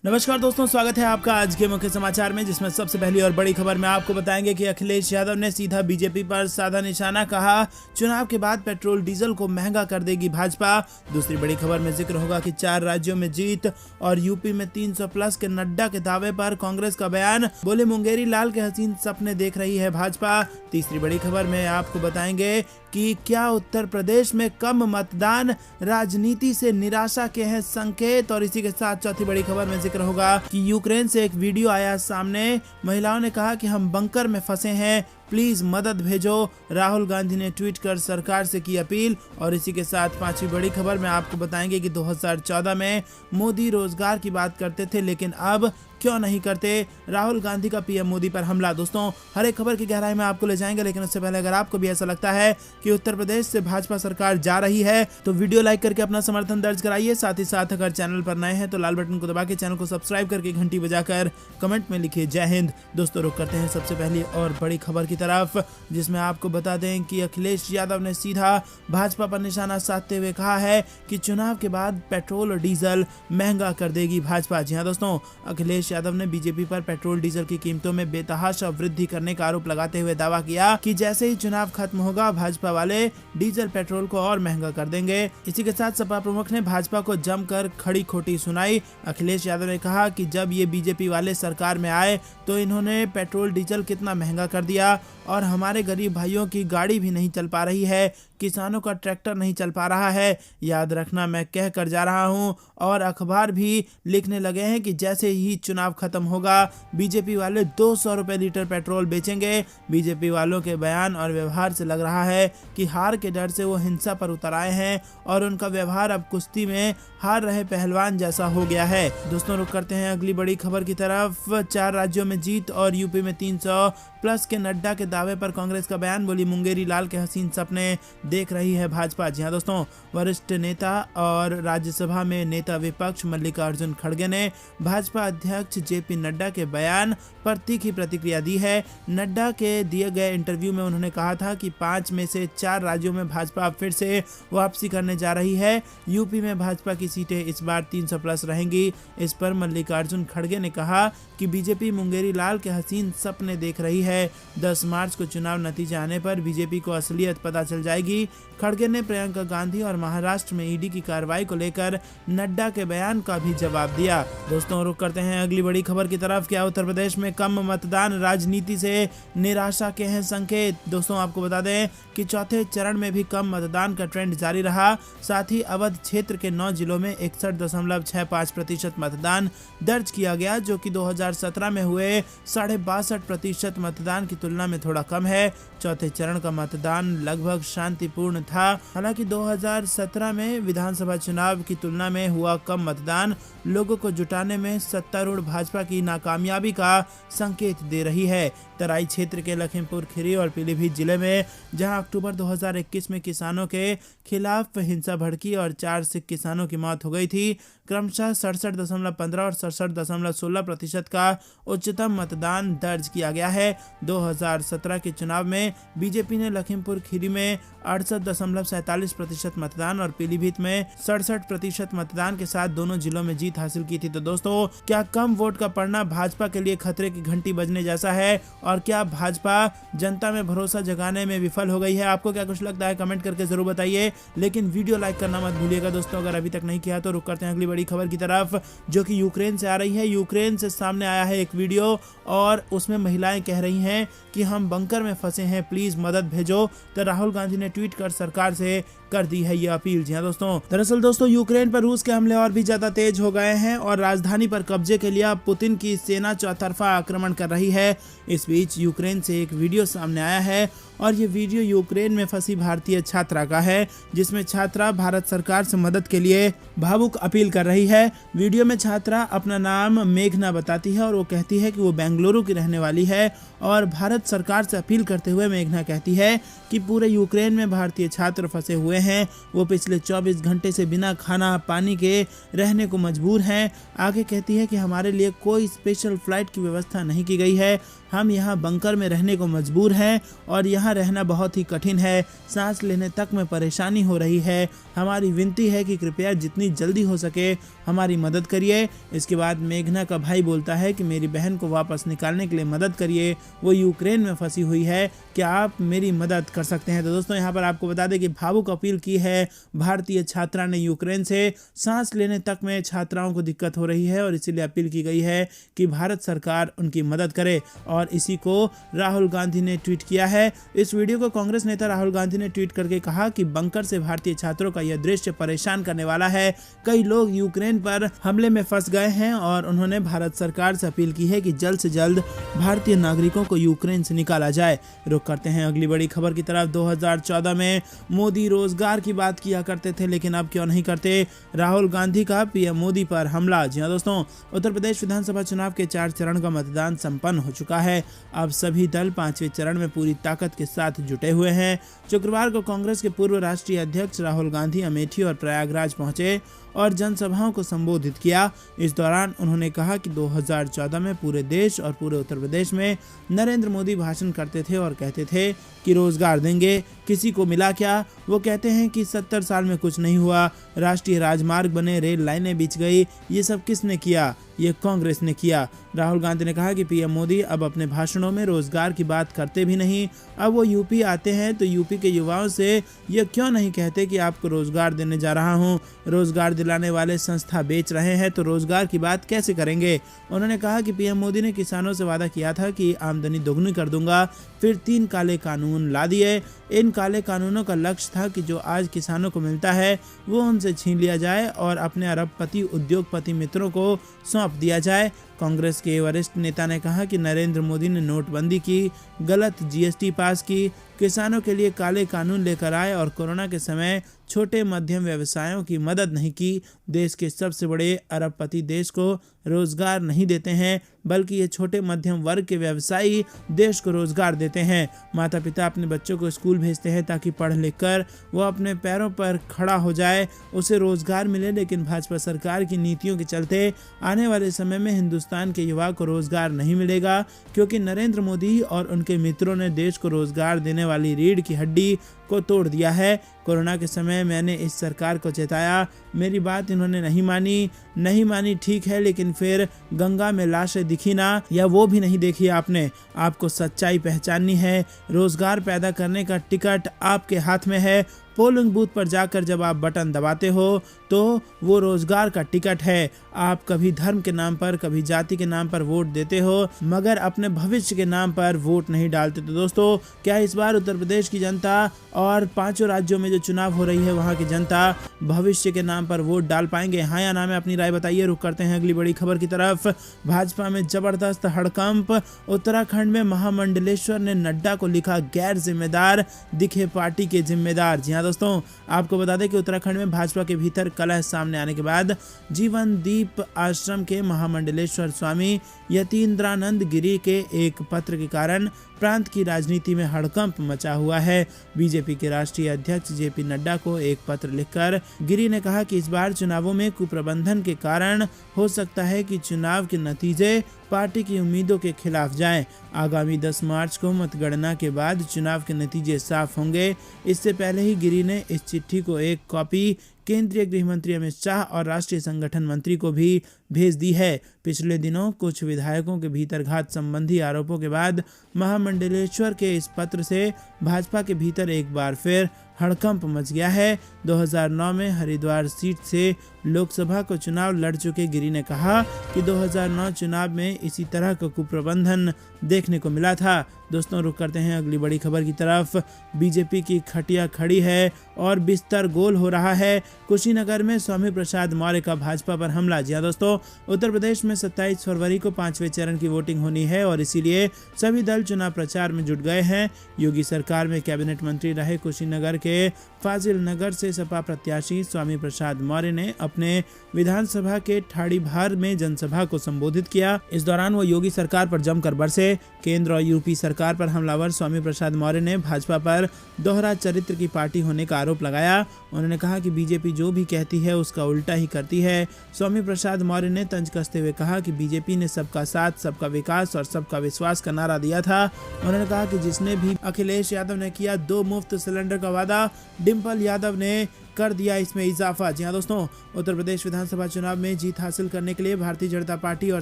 नमस्कार दोस्तों, स्वागत है आपका आज के मुख्य समाचार में, जिसमें सबसे पहली और बड़ी खबर में आपको बताएंगे कि अखिलेश यादव ने सीधा बीजेपी पर साधा निशाना, कहा चुनाव के बाद पेट्रोल डीजल को महंगा कर देगी भाजपा। दूसरी बड़ी खबर में जिक्र होगा कि 4 राज्यों में जीत और यूपी में 300 प्लस के नड्डा के दावे पर कांग्रेस का बयान, बोले मुंगेरी लाल के हसीन सपने देख रही है भाजपा। तीसरी बड़ी खबर में आपको बताएंगे कि क्या उत्तर प्रदेश में कम मतदान राजनीति से निराशा के हैं संकेत। और इसी के साथ चौथी बड़ी खबर में जिक्र होगा कि यूक्रेन से एक वीडियो आया सामने, महिलाओं ने कहा कि हम बंकर में फंसे हैं, प्लीज मदद भेजो, राहुल गांधी ने ट्वीट कर सरकार से की अपील। और इसी के साथ पांचवी बड़ी खबर में आपको बताएंगे कि 2014 में मोदी रोजगार की बात करते थे, लेकिन अब क्यों नहीं करते, राहुल गांधी का पीएम मोदी पर हमला। दोस्तों, हर एक खबर की गहराई में आपको ले जाएंगे, लेकिन उससे पहले अगर आपको भी ऐसा लगता है कि उत्तर प्रदेश से भाजपा सरकार जा रही है तो वीडियो लाइक करके अपना समर्थन दर्ज कराइए। साथ ही साथ अगर चैनल पर नए हैं तो लाल बटन को दबा के चैनल को सब्सक्राइब करके घंटी बजाकर कमेंट में लिखिए जय हिंद। दोस्तों, रुक करते हैं सबसे पहली और बड़ी खबर की तरफ, जिसमें आपको बता दें कि अखिलेश यादव ने सीधा भाजपा पर निशाना साधते हुए कहा है कि चुनाव के बाद पेट्रोल और डीजल महंगा कर देगी भाजपा। जी हाँ दोस्तों, अखिलेश यादव ने बीजेपी पर पेट्रोल डीजल की कीमतों में बेतहाशा वृद्धि करने का आरोप लगाते हुए दावा किया कि जैसे ही चुनाव खत्म होगा भाजपा वाले डीजल पेट्रोल को और महंगा कर देंगे। इसी के साथ सपा प्रमुख ने भाजपा को जमकर खड़ी खोटी सुनाई। अखिलेश यादव ने कहा कि जब ये बीजेपी वाले सरकार में आए तो इन्होंने पेट्रोल डीजल कितना महंगा कर दिया और हमारे गरीब भाइयों की गाड़ी भी नहीं चल पा रही है, किसानों का ट्रैक्टर नहीं चल पा रहा है। याद रखना, मैं कह कर जा रहा हूं और अखबार भी लिखने लगे हैं कि जैसे ही चुनाव खत्म होगा बीजेपी वाले 200 रुपए लीटर पेट्रोल बेचेंगे। बीजेपी वालों के बयान और व्यवहार से लग रहा है कि हार के डर से वो हिंसा पर उतर आए हैं और उनका व्यवहार अब कुश्ती में हार रहे पहलवान जैसा हो गया है। दोस्तों, रुक करते हैं अगली बड़ी खबर की तरफ। 4 राज्यों में जीत और यूपी में 300 प्लस के नड्डा के दावे पर कांग्रेस का बयान, बोली मुंगेरी लाल के हसीन सपने देख रही है भाजपा। जी हाँ दोस्तों, वरिष्ठ नेता और राज्यसभा में नेता विपक्ष मल्लिकार्जुन खड़गे ने भाजपा अध्यक्ष जेपी नड्डा के बयान पर तीखी प्रतिक्रिया दी है। नड्डा के दिए गए इंटरव्यू में उन्होंने कहा था कि 5 में से 4 राज्यों में भाजपा फिर से वापसी करने जा रही है। यूपी में भाजपा की सीटें इस बार 300 प्लस रहेंगी। इस पर मल्लिकार्जुन खड़गे ने कहा कि बीजेपी मुंगेरी लाल के हसीन सपने देख रही है। 10 मार्च को चुनाव नतीजे आने पर बीजेपी को असलियत पता चल जाएगी। खड़गे ने प्रियंका गांधी और महाराष्ट्र में ईडी की कार्रवाई को लेकर नड्डा के बयान का भी जवाब दिया। दोस्तों, रुक करते हैं अगली बड़ी खबर की तरफ। क्या उत्तर प्रदेश में कम मतदान राजनीति से निराशा के हैं संकेत। दोस्तों, आपको बता दें कि चौथे चरण में भी कम मतदान का ट्रेंड जारी रहा। साथ ही अवध क्षेत्र के 9 जिलों में 61.65% मतदान दर्ज किया गया, जो कि 2017 में हुए 62.5% मतदान की तुलना में थोड़ा कम है। चौथे चरण का मतदान लगभग शांतिपूर्ण था। हालांकि 2017 में विधानसभा चुनाव की तुलना में हुआ कम मतदान लोगों को जुटाने में सत्तारूढ़ भाजपा की नाकामयाबी का संकेत दे रही है। तराई क्षेत्र के लखीमपुर खीरी और पीलीभीत जिले में जहां अक्टूबर 2021 में किसानों के खिलाफ हिंसा भड़की और 4 सिख किसानों की मौत हो गई थी, क्रमशः 67.15 और 67.16% का उच्चतम मतदान दर्ज किया गया है। 2017 के चुनाव में बीजेपी ने लखीमपुर खीरी में 68.47% मतदान और पीलीभीत में 67% मतदान के साथ दोनों जिलों में जीत हासिल की थी। तो दोस्तों, क्या कम वोट का पड़ना भाजपा के लिए खतरे की घंटी बजने जैसा है और क्या भाजपा जनता में भरोसा जगाने में विफल हो गई है? आपको क्या कुछ लगता है, कमेंट करके जरूर बताइए। लेकिन वीडियो लाइक करना मत भूलिएगा दोस्तों, अगर अभी तक नहीं किया तो। रुक करते हैं अगली बड़ी खबर की तरफ, जो कि यूक्रेन से आ रही है। यूक्रेन से सामने आया है एक वीडियो और उसमें महिलाएं कह रही हैं कि हम बंकर में फंसे हैं, प्लीज मदद भेजो। तो राहुल गांधी ने ट्वीट कर सरकार से कर दी है ये अपील। जी हाँ दोस्तों, दरअसल दोस्तों यूक्रेन पर रूस के हमले और भी ज्यादा तेज हो गए हैं और राजधानी पर कब्जे के लिए पुतिन की सेना चौतरफा आक्रमण कर रही है। इस बीच यूक्रेन से एक वीडियो सामने आया है और ये वीडियो यूक्रेन में फंसी भारतीय छात्रा का है, जिसमें छात्रा भारत सरकार से मदद के लिए भावुक अपील कर रही है। वीडियो में छात्रा अपना नाम मेघना बताती है और वो कहती है कि वो बेंगलुरु की रहने वाली है और भारत सरकार से अपील करते हुए मेघना कहती है कि पूरे यूक्रेन में भारतीय छात्र फंसे हुए हैं। वो पिछले 24 घंटे से बिना खाना पानी के रहने को मजबूर हैं। आगे कहती है कि हमारे लिए कोई स्पेशल फ्लाइट की व्यवस्था नहीं की गई है, हम यहाँ बंकर में रहने को मजबूर हैं और यहाँ यहाँ रहना बहुत ही कठिन है, सांस लेने तक में परेशानी हो रही है। हमारी विनती है कि कृपया जितनी जल्दी हो सके हमारी मदद करिए। इसके बाद मेघना का भाई बोलता है कि मेरी बहन को वापस निकालने के लिए मदद करिए, वो यूक्रेन में फंसी हुई है, क्या आप मेरी मदद कर सकते हैं। तो दोस्तों यहाँ पर आपको बता दें कि भावुक अपील की है भारतीय छात्रा ने यूक्रेन से। सांस लेने तक में छात्राओं को दिक्कत हो रही है और इसीलिए अपील की गई है कि भारत सरकार उनकी मदद करे। और इसी को राहुल गांधी ने ट्वीट किया है। इस वीडियो को कांग्रेस नेता राहुल गांधी ने ट्वीट करके कहा कि बंकर से भारतीय छात्रों का यह दृश्य परेशान करने वाला है। कई लोग यूक्रेन पर हमले में फंस गए हैं और उन्होंने भारत सरकार से अपील की है कि जल्द से जल्द भारतीय नागरिकों को यूक्रेन से निकाला जाए। रुक करते हैं अगली बड़ी खबर की तरफ। 2014 में मोदी रोजगार की बात किया करते थे, लेकिन अब क्यों नहीं करते। राहुल गांधी का पीएम मोदी पर हमला। जी हां दोस्तों, उत्तर प्रदेश विधानसभा चुनाव के 4 चरण का मतदान संपन्न हो चुका है। अब सभी दल 5वें चरण में पूरी ताकत के साथ जुटे हुए हैं। शुक्रवार को कांग्रेस के पूर्व राष्ट्रीय अध्यक्ष राहुल गांधी अमेठी और प्रयागराज पहुंचे और जनसभाओं को संबोधित किया। इस दौरान उन्होंने कहा कि 2014 में पूरे देश और पूरे उत्तर प्रदेश में नरेंद्र मोदी भाषण करते थे और कहते थे कि रोजगार देंगे, किसी को मिला क्या। वो कहते हैं कि 70 साल में कुछ नहीं हुआ, राष्ट्रीय राजमार्ग बने, रेल लाइनें बिछ गई, ये सब किसने किया, ये कांग्रेस ने किया। राहुल गांधी ने कहा कि पीएम मोदी अब अपने भाषणों में रोजगार की बात करते भी नहीं। अब वो यूपी आते हैं तो यूपी के युवाओं से ये क्यों नहीं कहते कि आपको रोजगार देने जा रहा हूँ। रोजगार दिलाने वाले संस्था बेच रहे हैं तो रोजगार की बात कैसे करेंगे। उन्होंने कहा कि पीएम मोदी ने किसानों से वादा किया था कि आमदनी दोगुनी कर दूंगा, फिर 3 काले कानून ला दिए। इन काले कानूनों का लक्ष्य था कि जो आज किसानों को मिलता है वो उनसे छीन लिया जाए और अपने अरबपति उद्योगपति मित्रों को सौंप दिया जाए। कांग्रेस के वरिष्ठ नेता ने कहा कि नरेंद्र मोदी ने नोटबंदी की, गलत जीएसटी पास की, किसानों के लिए काले कानून लेकर आए और कोरोना के समय छोटे मध्यम व्यवसायों की मदद नहीं की। देश के सबसे बड़े अरबपति देश को रोजगार नहीं देते हैं, बल्कि ये छोटे मध्यम वर्ग के व्यवसायी देश को रोजगार देते हैं। माता पिता अपने बच्चों को स्कूल भेजते हैं ताकि पढ़ लिख कर वो अपने पैरों पर खड़ा हो जाए, उसे रोजगार मिले। लेकिन भाजपा सरकार की नीतियों के चलते आने वाले समय में हिंदुस्तान के युवा को रोजगार नहीं मिलेगा, क्योंकि नरेंद्र मोदी और उनके मित्रों ने देश को रोजगार देने वाली रीढ़ की हड्डी को तोड़ दिया है। कोरोना के समय मैंने इस सरकार को चेताया, मेरी बात इन्होंने नहीं मानी ठीक है, लेकिन फिर गंगा में लाशें दिखी ना, या वो भी नहीं देखी आपने। आपको सच्चाई पहचाननी है। रोजगार पैदा करने का टिकट आपके हाथ में है। पोलिंग बूथ पर जाकर जब आप बटन दबाते हो तो वो रोजगार का टिकट है। आप कभी धर्म के नाम पर, कभी जाति के नाम पर वोट देते हो, मगर अपने भविष्य के नाम पर वोट नहीं डालते। तो दोस्तों, क्या इस बार उत्तर प्रदेश की जनता और 5 राज्यों में जो चुनाव हो रही है वहां की जनता भविष्य के नाम पर वोट डाल पाएंगे, हाँ या ना में अपनी राय बताइए। रुक करते हैं अगली बड़ी खबर की तरफ। भाजपा में जबरदस्त हड़कंप। उत्तराखंड में महामंडलेश्वर ने नड्डा को लिखा गैर जिम्मेदार, दिखे पार्टी के जिम्मेदार। जी हाँ दोस्तों, आपको बता दें कि उत्तराखंड में भाजपा के भीतर कलह सामने आने के बाद जीवन दीप आश्रम के महामंडलेश्वर स्वामी यतीन्द्रानंद गिरी के एक पत्र के कारण प्रांत की राजनीति में हड़कंप मचा हुआ है। बीजेपी के राष्ट्रीय अध्यक्ष जेपी नड्डा को एक पत्र लिखकर गिरी ने कहा कि इस बार चुनावों में कुप्रबंधन के कारण हो सकता है कि चुनाव के नतीजे पार्टी की उम्मीदों के खिलाफ जाएं। आगामी 10 मार्च को मतगणना के बाद चुनाव के नतीजे साफ होंगे। इससे पहले ही गिरी ने इस चिट्ठी को एक कॉपी केंद्रीय गृह मंत्री अमित शाह और राष्ट्रीय संगठन मंत्री को भी भेज दी है। पिछले दिनों कुछ विधायकों के भीतरघात संबंधी आरोपों के बाद महामंडलेश्वर के इस पत्र से भाजपा के भीतर एक बार फिर हड़कंप मच गया है। 2009 में हरिद्वार सीट से लोकसभा को चुनाव लड़ चुके गिरी ने कहा कि 2009 चुनाव में इसी तरह का कुप्रबंधन देखने को मिला था। दोस्तों, रुक करते हैं अगली बड़ी खबर की तरफ। बीजेपी की खटिया खड़ी है और बिस्तर गोल हो रहा है। कुशीनगर में स्वामी प्रसाद मौर्य का भाजपा पर हमला। जी हाँ दोस्तों, उत्तर प्रदेश में 27 फरवरी को 5वें चरण की वोटिंग होनी है और इसीलिए सभी दल चुनाव प्रचार में जुट गए हैं। योगी सरकार में कैबिनेट मंत्री रहे कुशीनगर के फाजिल नगर से सपा प्रत्याशी स्वामी प्रसाद मौर्य ने अपने विधानसभा के ठाड़ीभार में जनसभा को संबोधित किया। इस दौरान वो योगी सरकार पर जमकर बरसे। केंद्र और यूपी सरकार पर हमलावर स्वामी प्रसाद मौर्य ने भाजपा पर दोहरा चरित्र की पार्टी होने का आरोप लगाया। उन्होंने कहा कि बीजेपी बीजेपी जो भी कहती है उसका उल्टा ही करती है। स्वामी प्रसाद मौर्य ने तंज कसते हुए कहा कि बीजेपी ने सबका साथ, सबका विकास और सबका विश्वास का नारा दिया था। उन्होंने कहा कि जिसने भी अखिलेश यादव ने किया 2 मुफ्त सिलेंडर का वादा, डिम्पल यादव ने कर दिया इसमें इजाफा। जी हाँ दोस्तों, उत्तर प्रदेश विधानसभा चुनाव में जीत हासिल करने के लिए भारतीय जनता पार्टी और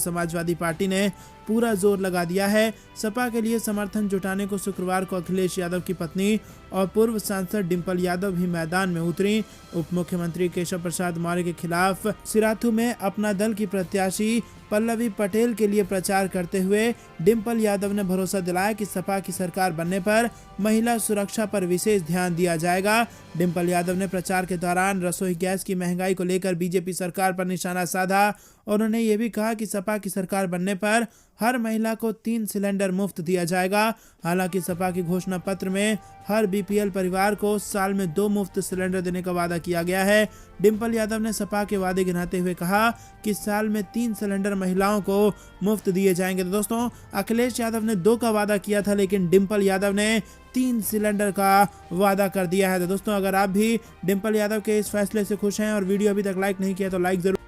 समाजवादी पार्टी ने पूरा जोर लगा दिया है। सपा के लिए समर्थन जुटाने को शुक्रवार को अखिलेश यादव की पत्नी और पूर्व सांसद डिम्पल यादव भी मैदान में उतरी। उप मुख्यमंत्री केशव प्रसाद मौर्य के खिलाफ सिराथू में अपना दल की प्रत्याशी पल्लवी पटेल के लिए प्रचार करते हुए डिम्पल यादव ने भरोसा दिलाया कि सपा की सरकार बनने पर महिला सुरक्षा पर विशेष ध्यान दिया जाएगा। डिम्पल यादव ने प्रचार के दौरान रसोई गैस की महंगाई को लेकर बीजेपी सरकार पर निशाना साधा। उन्होंने ये भी कहा कि सपा की सरकार बनने पर हर महिला को 3 सिलेंडर मुफ्त दिया जाएगा। हालांकि सपा की घोषणा पत्र में हर बीपीएल परिवार को साल में 2 मुफ्त सिलेंडर देने का वादा किया गया है। डिम्पल यादव ने सपा के वादे गिनाते हुए कहा कि साल में 3 सिलेंडर महिलाओं को मुफ्त दिए जाएंगे। तो दोस्तों, अखिलेश यादव ने 2 का वादा किया था, लेकिन डिम्पल यादव ने 3 सिलेंडर का वादा कर दिया है। तो दोस्तों, अगर आप भी डिम्पल यादव के इस फैसले से खुश हैं और वीडियो अभी तक लाइक नहीं किया तो लाइक जरूर